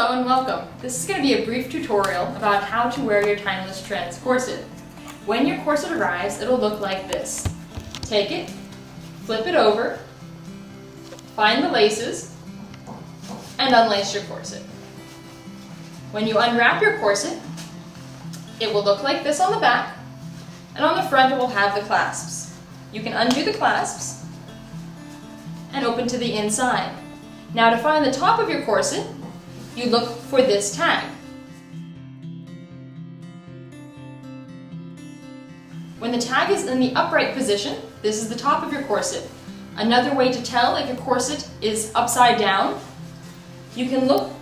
Hello and welcome. This is going to be a brief tutorial about how to wear your Timeless Trends corset. When your corset arrives, it'll look like this. Take it, flip it over, find the laces, and unlace your corset. When you unwrap your corset, it will look like this on the back, and on the front it will have the clasps. You can undo the clasps and open to the inside. Now to find the top of your corset, you look for this tag. When the tag is in the upright position, this is the top of your corset. Another way to tell if your corset is upside down, you can look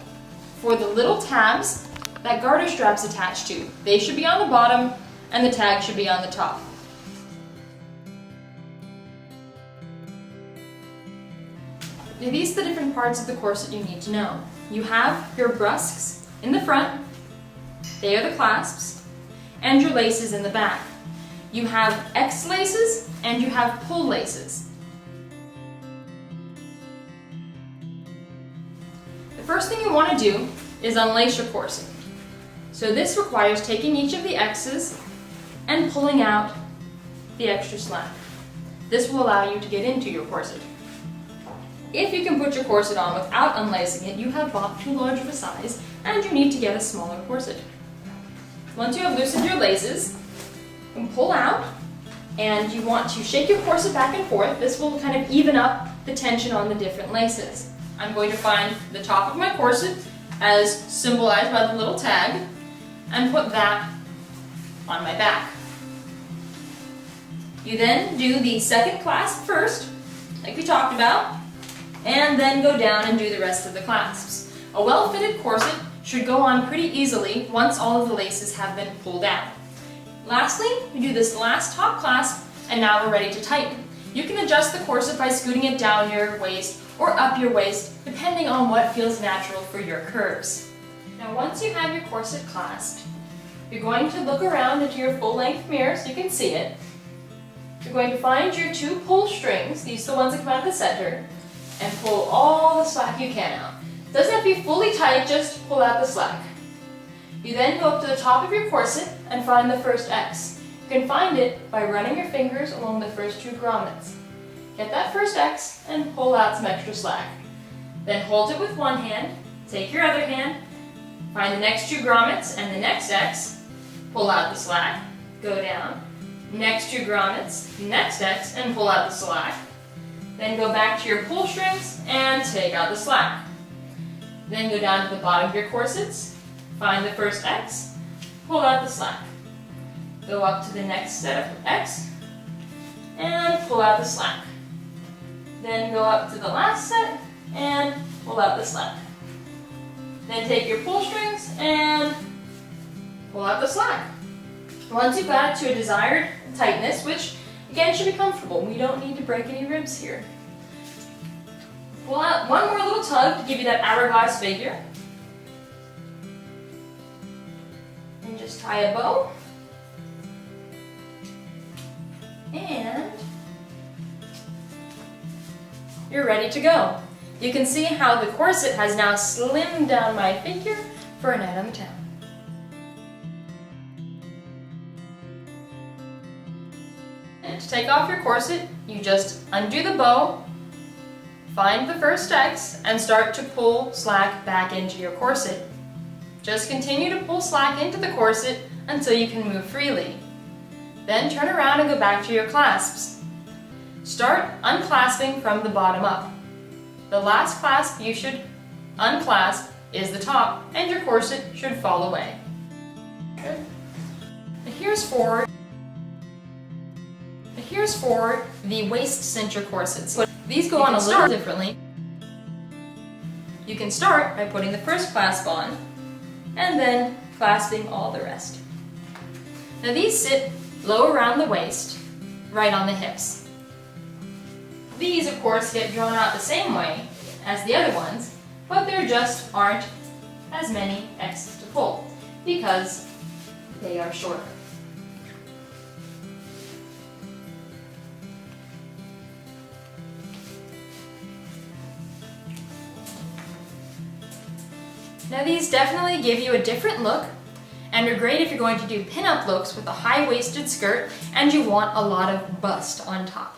for the little tabs that garter straps attach to. They should be on the bottom and the tag should be on the top. Now, these are the different parts of the corset you need to know. You have your brusques in the front, they are the clasps, and your laces in the back. You have X laces and you have pull laces. The first thing you want to do is unlace your corset. So this requires taking each of the X's and pulling out the extra slack. This will allow you to get into your corset. If you can put your corset on without unlacing it, you have bought too large of a size and you need to get a smaller corset. Once you have loosened your laces, you can pull out and you want to shake your corset back and forth. This will kind of even up the tension on the different laces. I'm going to find the top of my corset as symbolized by the little tag and put that on my back. You then do the second clasp first, like we talked about, and then go down and do the rest of the clasps. A well-fitted corset should go on pretty easily once all of the laces have been pulled out. Lastly, we do this last top clasp, and now we're ready to tighten. You can adjust the corset by scooting it down your waist or up your waist, depending on what feels natural for your curves. Now once you have your corset clasped, you're going to look around into your full-length mirror so you can see it. You're going to find your two pull strings, these are the ones that come out of the center, and pull all the slack you can out. It doesn't have to be fully tight, just pull out the slack. You then go up to the top of your corset and find the first X. You can find it by running your fingers along the first two grommets. Get that first X and pull out some extra slack. Then hold it with one hand, take your other hand, find the next two grommets and the next X, pull out the slack, go down, next two grommets, next X, and pull out the slack. Then go back to your pull strings and take out the slack. Then go down to the bottom of your corsets, find the first X, pull out the slack. Go up to the next set of X and pull out the slack. Then go up to the last set and pull out the slack. Then take your pull strings and pull out the slack. Once you've got it to a desired tightness, which again should be comfortable, we don't need to break any ribs here. Pull out one more little tug to give you that hourglass figure. And just tie a bow. And you're ready to go. You can see how the corset has now slimmed down my figure for a night on the town. And to take off your corset, you just undo the bow, find the first X, and start to pull slack back into your corset. Just continue to pull slack into the corset until you can move freely. Then turn around and go back to your clasps. Start unclasping from the bottom up. The last clasp you should unclasp is the top, and your corset should fall away. Good. And here's for the waist cincher corsets. These go on a little differently. You can start by putting the first clasp on and then clasping all the rest. Now these sit low around the waist, right on the hips. These, of course, get drawn out the same way as the other ones, but there just aren't as many X's to pull because they are shorter. Now these definitely give you a different look and are great if you're going to do pin-up looks with a high-waisted skirt and you want a lot of bust on top.